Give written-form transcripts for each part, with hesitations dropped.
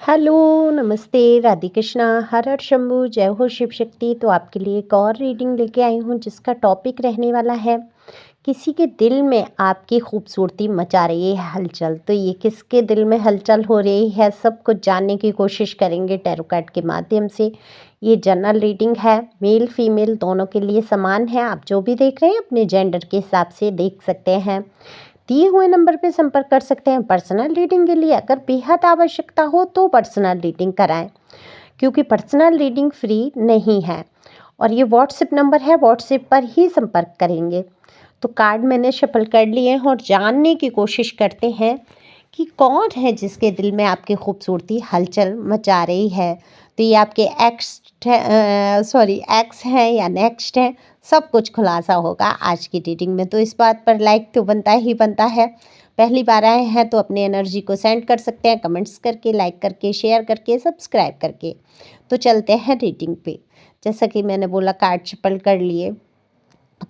Hello, नमस्ते, राधे कृष्णा, हर हर शंभू, जय हो शिव शक्ति। तो आपके लिए एक और रीडिंग लेके आई हूँ जिसका टॉपिक रहने वाला है किसी के दिल में आपकी खूबसूरती मचा रही है हलचल। तो ये किसके दिल में हलचल हो रही है सब कुछ जानने की कोशिश करेंगे टैरो कार्ड के माध्यम से। ये जनरल रीडिंग है, मेल फीमेल दोनों के लिए समान है। आप जो भी देख रहे हैं अपने जेंडर के हिसाब से देख सकते हैं। दिए हुए नंबर पे संपर्क कर सकते हैं पर्सनल रीडिंग के लिए। अगर बेहद आवश्यकता हो तो पर्सनल रीडिंग कराएं, क्योंकि पर्सनल रीडिंग फ्री नहीं है। और ये व्हाट्सएप नंबर है, व्हाट्सएप पर ही संपर्क करेंगे। तो कार्ड मैंने शफल कर लिए हैं और जानने की कोशिश करते हैं कि कौन है जिसके दिल में आपकी खूबसूरती हलचल मचा रही है। तो ये आपके एक्स हैं या नेक्स्ट हैं, सब कुछ खुलासा होगा आज की रीडिंग में। तो इस बात पर लाइक तो बनता ही बनता है। पहली बार आए हैं तो अपनी एनर्जी को सेंड कर सकते हैं कमेंट्स करके, लाइक करके, शेयर करके, सब्सक्राइब करके। तो चलते हैं रीडिंग पे। जैसा कि मैंने बोला कार्ड शफल कर लिए।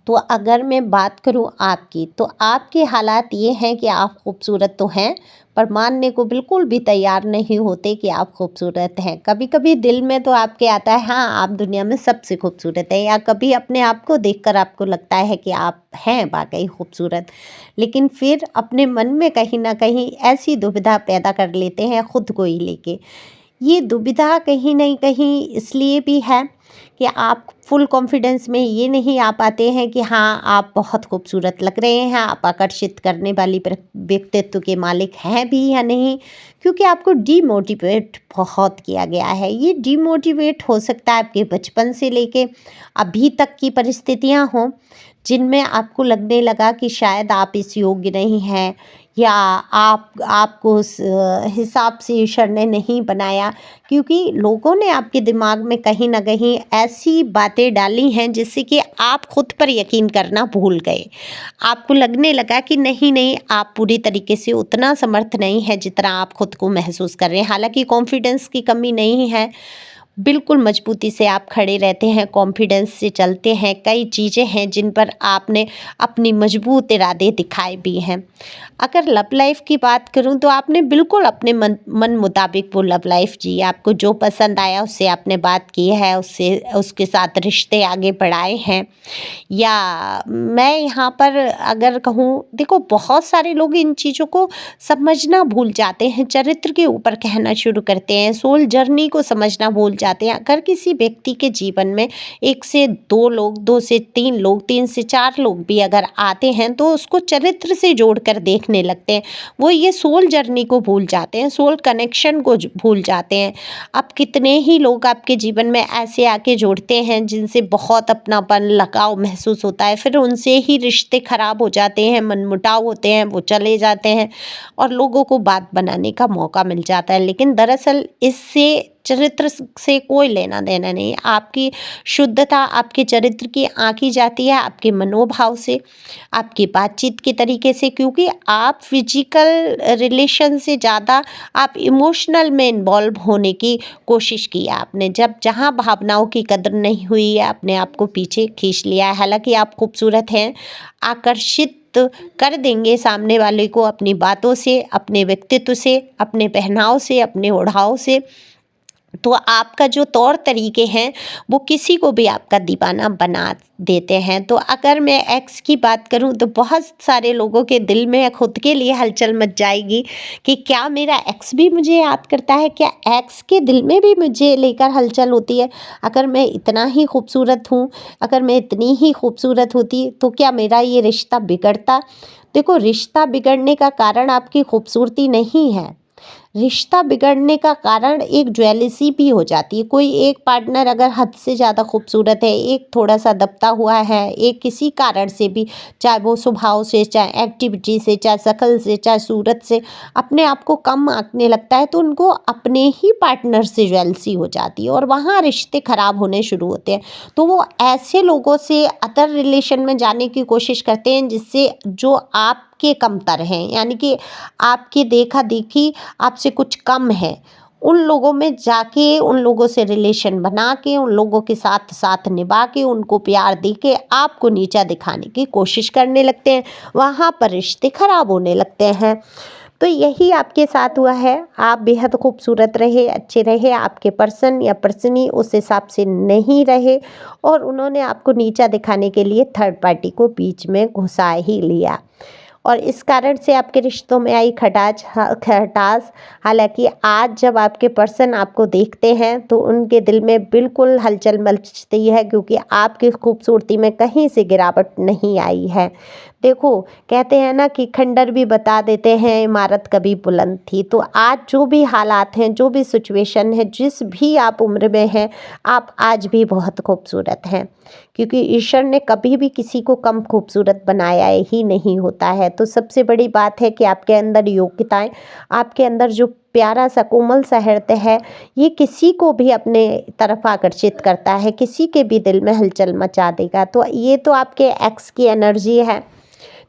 तो अगर मैं बात करूं आपकी, तो आपके हालात ये हैं कि आप खूबसूरत तो हैं, पर मानने को बिल्कुल भी तैयार नहीं होते कि आप खूबसूरत हैं। कभी कभी दिल में तो आपके आता है हाँ आप दुनिया में सबसे खूबसूरत हैं, या कभी अपने आप को देखकर आपको लगता है कि आप हैं वाकई खूबसूरत। लेकिन फिर अपने मन में कहीं ना कहीं ऐसी दुविधा पैदा कर लेते हैं खुद को ही लेके। ये दुविधा कहीं नहीं कहीं इसलिए भी है कि आप फुल कॉन्फिडेंस में ये नहीं आ पाते हैं कि हाँ आप बहुत खूबसूरत लग रहे हैं, आप आकर्षित करने वाली व्यक्तित्व के मालिक हैं भी या नहीं, क्योंकि आपको डीमोटिवेट बहुत किया गया है। ये डीमोटिवेट हो सकता है आपके बचपन से लेके अभी तक की परिस्थितियाँ हों, जिनमें आपको लगने लगा कि शायद आप इस योग्य नहीं हैं, या आपको उस हिसाब से ईश्वर ने नहीं बनाया, क्योंकि लोगों ने आपके दिमाग में कहीं ना कहीं ऐसी बातें डाली हैं जिससे कि आप खुद पर यकीन करना भूल गए। आपको लगने लगा कि नहीं नहीं आप पूरी तरीके से उतना समर्थ नहीं है जितना आप खुद को महसूस कर रहे हैं। हालांकि कॉन्फिडेंस की कमी नहीं है, बिल्कुल मजबूती से आप खड़े रहते हैं, कॉन्फिडेंस से चलते हैं। कई चीज़ें हैं जिन पर आपने अपनी मजबूत इरादे दिखाए भी हैं। अगर लव लाइफ की बात करूं तो आपने बिल्कुल अपने मन मुताबिक वो लव लाइफ जी। आपको जो पसंद आया उससे आपने बात की है, उससे उसके साथ रिश्ते आगे बढ़ाए हैं। या मैं यहाँ पर अगर कहूँ, देखो बहुत सारे लोग इन चीज़ों को समझना भूल जाते हैं, चरित्र के ऊपर कहना शुरू करते हैं, सोल जर्नी को समझना भूल जाते हैं। अगर किसी व्यक्ति के जीवन में एक से दो लोग, दो से तीन लोग, तीन से चार लोग भी अगर आते हैं तो उसको चरित्र से जोड़कर देखने लगते हैं। वो ये सोल जर्नी को भूल जाते हैं, सोल कनेक्शन को भूल जाते हैं। अब कितने ही लोग आपके जीवन में ऐसे आके जोड़ते हैं जिनसे बहुत अपनापन, लगाव महसूस होता है, फिर उनसे ही रिश्ते खराब हो जाते हैं, मनमुटाव होते हैं, वो चले जाते हैं और लोगों को बात बनाने का मौका मिल जाता है। लेकिन दरअसल इससे चरित्र से कोई लेना देना नहीं। आपकी शुद्धता आपके चरित्र की आंकी जाती है आपके मनोभाव से, आपकी बातचीत के तरीके से, क्योंकि आप फिजिकल रिलेशन से ज़्यादा आप इमोशनल में इन्वॉल्व होने की कोशिश की आपने। जब जहाँ भावनाओं की कदर नहीं हुई है आपने आपको पीछे खींच लिया है। हालांकि आप खूबसूरत हैं, आकर्षित कर देंगे सामने वाले को अपनी बातों से, अपने व्यक्तित्व से, अपने पहनाव से, अपने ओढ़ाव से। तो आपका जो तौर तरीके हैं वो किसी को भी आपका दीवाना बना देते हैं। तो अगर मैं एक्स की बात करूं तो बहुत सारे लोगों के दिल में खुद के लिए हलचल मच जाएगी कि क्या मेरा एक्स भी मुझे याद करता है, क्या एक्स के दिल में भी मुझे लेकर हलचल होती है। अगर मैं इतना ही खूबसूरत हूँ, अगर मैं इतनी ही खूबसूरत होती तो क्या मेरा ये रिश्ता बिगड़ता। देखो, रिश्ता बिगड़ने का कारण आपकी खूबसूरती नहीं है, रिश्ता बिगड़ने का कारण एक ज्वेलसी भी हो जाती है। कोई एक पार्टनर अगर हद से ज़्यादा खूबसूरत है, एक थोड़ा सा दबता हुआ है, एक किसी कारण से भी, चाहे वो स्वभाव से, चाहे एक्टिविटी से, चाहे शक्ल से, चाहे सूरत से अपने आप को कम आंकने लगता है, तो उनको अपने ही पार्टनर से ज्वेलसी हो जाती है और वहाँ रिश्ते खराब होने शुरू होते हैं। तो वो ऐसे लोगों से अदर रिलेशन में जाने की कोशिश करते हैं जिससे जो आपके कमतर हैं, यानी कि आपकी देखा देखी आपसे कुछ कम है, उन लोगों में जाके उन लोगों से रिलेशन बना के, उन लोगों के साथ साथ निभा के, उनको प्यार दे के आपको नीचा दिखाने की कोशिश करने लगते हैं। वहाँ पर रिश्ते खराब होने लगते हैं। तो यही आपके साथ हुआ है। आप बेहद खूबसूरत रहे, अच्छे रहे, आपके पर्सन या पर्सनी उस हिसाब से नहीं रहे और उन्होंने आपको नीचा दिखाने के लिए थर्ड पार्टी को बीच में घुसा ही लिया और इस कारण से आपके रिश्तों में आई खटास। हालांकि आज जब आपके पर्सन आपको देखते हैं तो उनके दिल में बिल्कुल हलचल मचती है, क्योंकि आपकी खूबसूरती में कहीं से गिरावट नहीं आई है। देखो, कहते हैं ना कि खंडर भी बता देते हैं इमारत कभी बुलंद थी। तो आज जो भी हालात हैं, जो भी सिचुएशन है, जिस भी आप उम्र में हैं, आप आज भी बहुत खूबसूरत हैं, क्योंकि ईश्वर ने कभी भी किसी को कम खूबसूरत बनाया ही नहीं होता है। तो सबसे बड़ी बात है कि आपके अंदर योग्यताएं, आपके अंदर जो प्यारा सा कोमल सा हृदय है, ये किसी को भी अपने तरफ आकर्षित करता है, किसी के भी दिल में हलचल मचा देगा। तो ये तो आपके एक्स की एनर्जी है,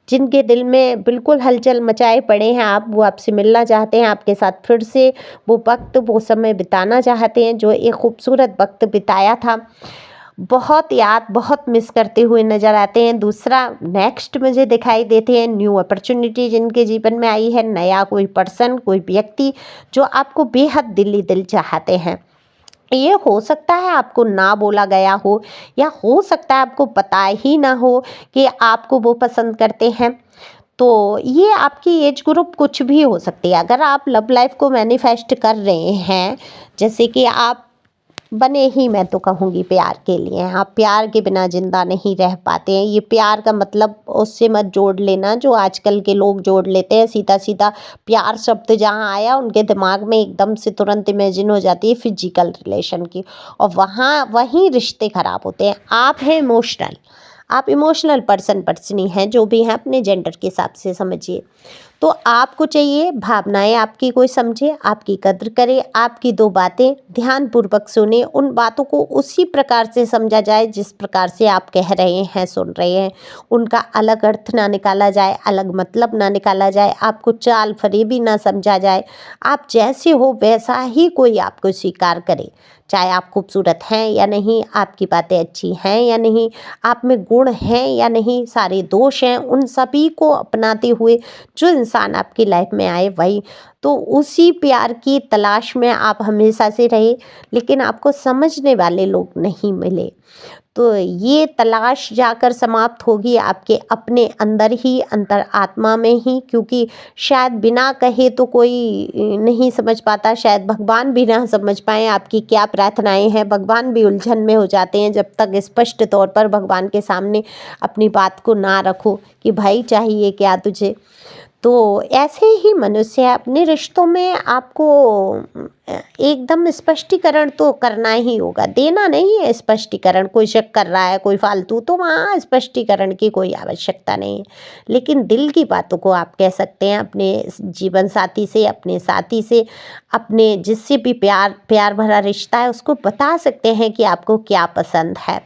जिनके दिल में बिल्कुल हलचल मचाए पड़े हैं आप, वो आपसे मिलना चाहते हैं, आपके साथ फिर से वो वक्त, वो समय बिताना चाहते हैं जो एक खूबसूरत वक्त बिताया था। बहुत याद, बहुत मिस करते हुए नज़र आते हैं। दूसरा, नेक्स्ट मुझे दिखाई देते हैं न्यू अपॉर्चुनिटी जिनके जीवन में आई है, नया कोई पर्सन, कोई व्यक्ति जो आपको बेहद दिली दिल चाहते हैं। ये हो सकता है आपको ना बोला गया हो, या हो सकता है आपको पता ही ना हो कि आपको वो पसंद करते हैं। तो ये आपकी एज ग्रुप कुछ भी हो सकती है। अगर आप लव लाइफ को मैनिफेस्ट कर रहे हैं, जैसे कि आप बने ही, मैं तो कहूँगी, प्यार के लिए, आप प्यार के बिना जिंदा नहीं रह पाते हैं। ये प्यार का मतलब उससे मत जोड़ लेना जो आजकल के लोग जोड़ लेते हैं। सीधा सीधा प्यार शब्द जहाँ आया उनके दिमाग में एकदम से तुरंत इमेजिन हो जाती है फिजिकल रिलेशन की, और वहाँ वहीं रिश्ते खराब होते हैं। आप हैं इमोशनल, आप इमोशनल पर्सनी हैं, जो भी हैं अपने जेंडर के हिसाब से समझिए। तो आपको चाहिए भावनाएं आपकी कोई समझे, आपकी कद्र करे, आपकी दो बातें ध्यानपूर्वक सुने, उन बातों को उसी प्रकार से समझा जाए जिस प्रकार से आप कह रहे हैं, सुन रहे हैं। उनका अलग अर्थ ना निकाला जाए, अलग मतलब ना निकाला जाए, आपको चाल फरेबी ना समझा जाए। आप जैसे हो वैसा ही कोई आपको स्वीकार करे, चाहे आप खूबसूरत हैं या नहीं, आपकी बातें अच्छी हैं या नहीं, आप में गुण हैं या नहीं, सारे दोष हैं, उन सभी को अपनाते हुए जो इंसान आपकी लाइफ में आए वही। तो उसी प्यार की तलाश में आप हमेशा से रहे, लेकिन आपको समझने वाले लोग नहीं मिले। तो ये तलाश जाकर समाप्त होगी आपके अपने अंदर ही, अंतर आत्मा में ही, क्योंकि शायद बिना कहे तो कोई नहीं समझ पाता, शायद भगवान भी ना समझ पाए आपकी क्या प्रार्थनाएं हैं। भगवान भी उलझन में हो जाते हैं जब तक स्पष्ट तौर पर भगवान के सामने अपनी बात को ना रखो कि भाई चाहिए क्या तुझे। तो ऐसे ही मनुष्य अपने रिश्तों में आपको एकदम स्पष्टीकरण तो करना ही होगा, देना नहीं है स्पष्टीकरण। कोई शक कर रहा है, कोई फालतू, तो वहाँ स्पष्टीकरण की कोई आवश्यकता नहीं है। लेकिन दिल की बातों को आप कह सकते हैं अपने जीवन साथी से, अपने साथी से, अपने जिससे भी प्यार भरा रिश्ता है उसको बता सकते हैं कि आपको क्या पसंद है।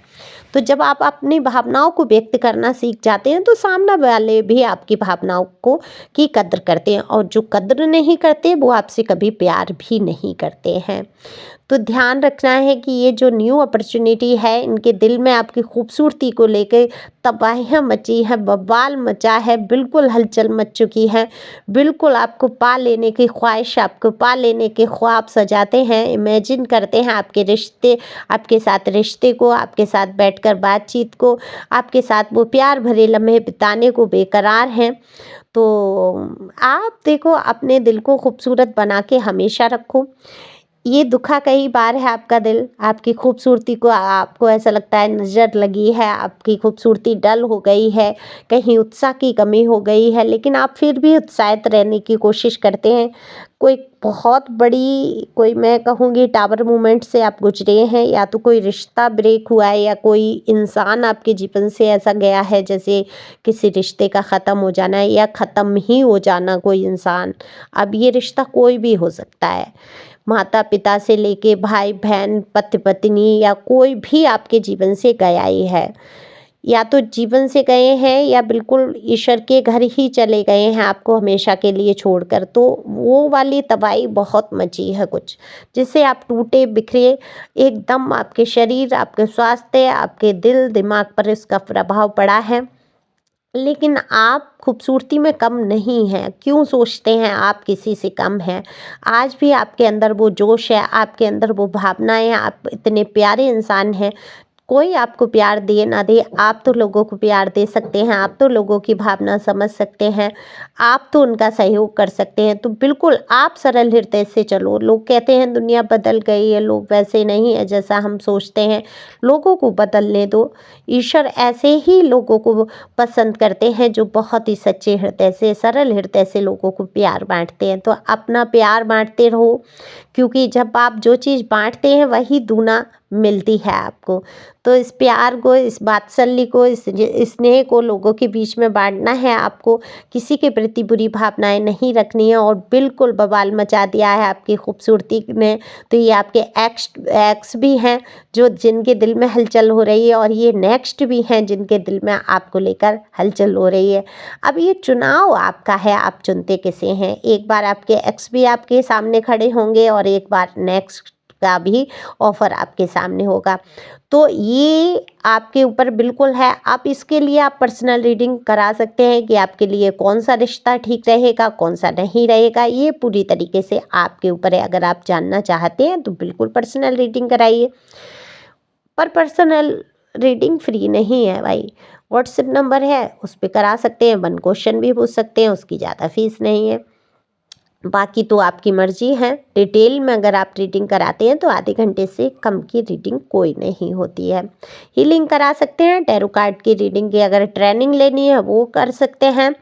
तो जब आप अपनी भावनाओं को व्यक्त करना सीख जाते हैं तो सामने वाले भी आपकी भावनाओं को की कद्र करते हैं, और जो कद्र नहीं करते वो आपसे कभी प्यार भी नहीं करते हैं। तो ध्यान रखना है कि ये जो न्यू अपॉर्चुनिटी है, इनके दिल में आपकी खूबसूरती को लेकर तबाहियाँ मची है, बवाल मचा है, बिल्कुल हलचल मच चुकी है। बिल्कुल आपको पा लेने की ख्वाहिश, आपको पा लेने के ख्वाब सजाते हैं, इमेजिन करते हैं आपके रिश्ते, आपके साथ रिश्ते को, आपके साथ बैठकर बातचीत को, आपके साथ वो प्यार भरे लम्हे बिताने को बेकरार हैं। तो आप देखो, अपने दिल को खूबसूरत बना के हमेशा रखो। ये दुखा कई बार है आपका दिल, आपकी खूबसूरती को आपको ऐसा लगता है नज़र लगी है, आपकी खूबसूरती डल हो गई है, कहीं उत्साह की कमी हो गई है, लेकिन आप फिर भी उत्साहित रहने की कोशिश करते हैं। कोई बहुत बड़ी, कोई मैं कहूँगी टावर मूवमेंट से आप गुजरे हैं, या तो कोई रिश्ता ब्रेक हुआ है, या कोई इंसान आपके जीवन से ऐसा गया है जैसे किसी रिश्ते का ख़त्म हो जाना है या ख़त्म ही हो जाना कोई इंसान। अब ये रिश्ता कोई भी हो सकता है, माता पिता से लेके भाई बहन, पति पत्नी, या कोई भी आपके जीवन से गया ही है, या तो जीवन से गए हैं या बिल्कुल ईश्वर के घर ही चले गए हैं आपको हमेशा के लिए छोड़कर। तो वो वाली तबाही बहुत मची है कुछ, जिससे आप टूटे बिखरे एकदम, आपके शरीर, आपके स्वास्थ्य, आपके दिल दिमाग पर इसका प्रभाव पड़ा है। लेकिन आप खूबसूरती में कम नहीं हैं। क्यों सोचते हैं आप किसी से कम हैं? आज भी आपके अंदर वो जोश है, आपके अंदर वो भावनाएँ हैं, आप इतने प्यारे इंसान हैं। कोई आपको प्यार दे ना दे, आप तो लोगों को प्यार दे सकते हैं, आप तो लोगों की भावना समझ सकते हैं, आप तो उनका सहयोग कर सकते हैं। तो बिल्कुल आप सरल हृदय से चलो। लोग कहते हैं दुनिया बदल गई है, लोग वैसे नहीं है जैसा हम सोचते हैं, लोगों को बदलने दो। ईश्वर ऐसे ही लोगों को पसंद करते हैं जो बहुत ही सच्चे हृदय से, सरल हृदय से लोगों को प्यार बाँटते हैं। तो अपना प्यार बाँटते रहो, क्योंकि जब आप जो चीज़ बाँटते हैं वही दूना मिलती है आपको। तो इस प्यार को, इस वात्सल्य को, इस स्नेह को लोगों के बीच में बाँटना है आपको। किसी के प्रति बुरी भावनाएँ नहीं रखनी है और बिल्कुल बवाल मचा दिया है आपकी खूबसूरती ने। तो ये आपके एक्स भी हैं जो जिनके दिल में हलचल हो रही है, और ये नेक्स्ट भी हैं जिनके दिल में आपको लेकर हलचल हो रही है। अब ये चुनाव आपका है, आप चुनते किसे हैं। एक बार आपके एक्स भी आपके सामने खड़े होंगे और एक बार नेक्स्ट का भी ऑफर आपके सामने होगा। तो ये आपके ऊपर बिल्कुल है। आप इसके लिए आप पर्सनल रीडिंग करा सकते हैं कि आपके लिए कौन सा रिश्ता ठीक रहेगा, कौन सा नहीं रहेगा। ये पूरी तरीके से आपके ऊपर है। अगर आप जानना चाहते हैं तो बिल्कुल पर्सनल रीडिंग कराइए, पर पर्सनल रीडिंग फ्री नहीं है भाई। व्हाट्सएप नंबर है, उस पे करा सकते हैं, 1 क्वेश्चन भी पूछ सकते हैं, उसकी ज़्यादा फीस नहीं है। बाकी तो आपकी मर्जी है। डिटेल में अगर आप रीडिंग कराते हैं तो आधे घंटे से कम की रीडिंग कोई नहीं होती है। हीलिंग करा सकते हैं, टैरो कार्ड की रीडिंग की अगर ट्रेनिंग लेनी है वो कर सकते हैं।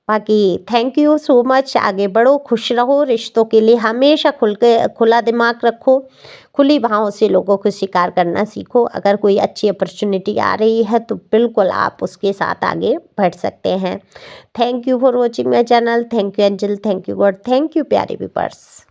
बाकी थैंक यू सो मच। आगे बढ़ो, खुश रहो, रिश्तों के लिए हमेशा खुला दिमाग रखो, खुली बाहों से लोगों को स्वीकार करना सीखो। अगर कोई अच्छी अपॉर्चुनिटी आ रही है तो बिल्कुल आप उसके साथ आगे बढ़ सकते हैं। Thank you for watching my channel. Thank you angel, thank you God, thank you प्यारे व्यूअर्स।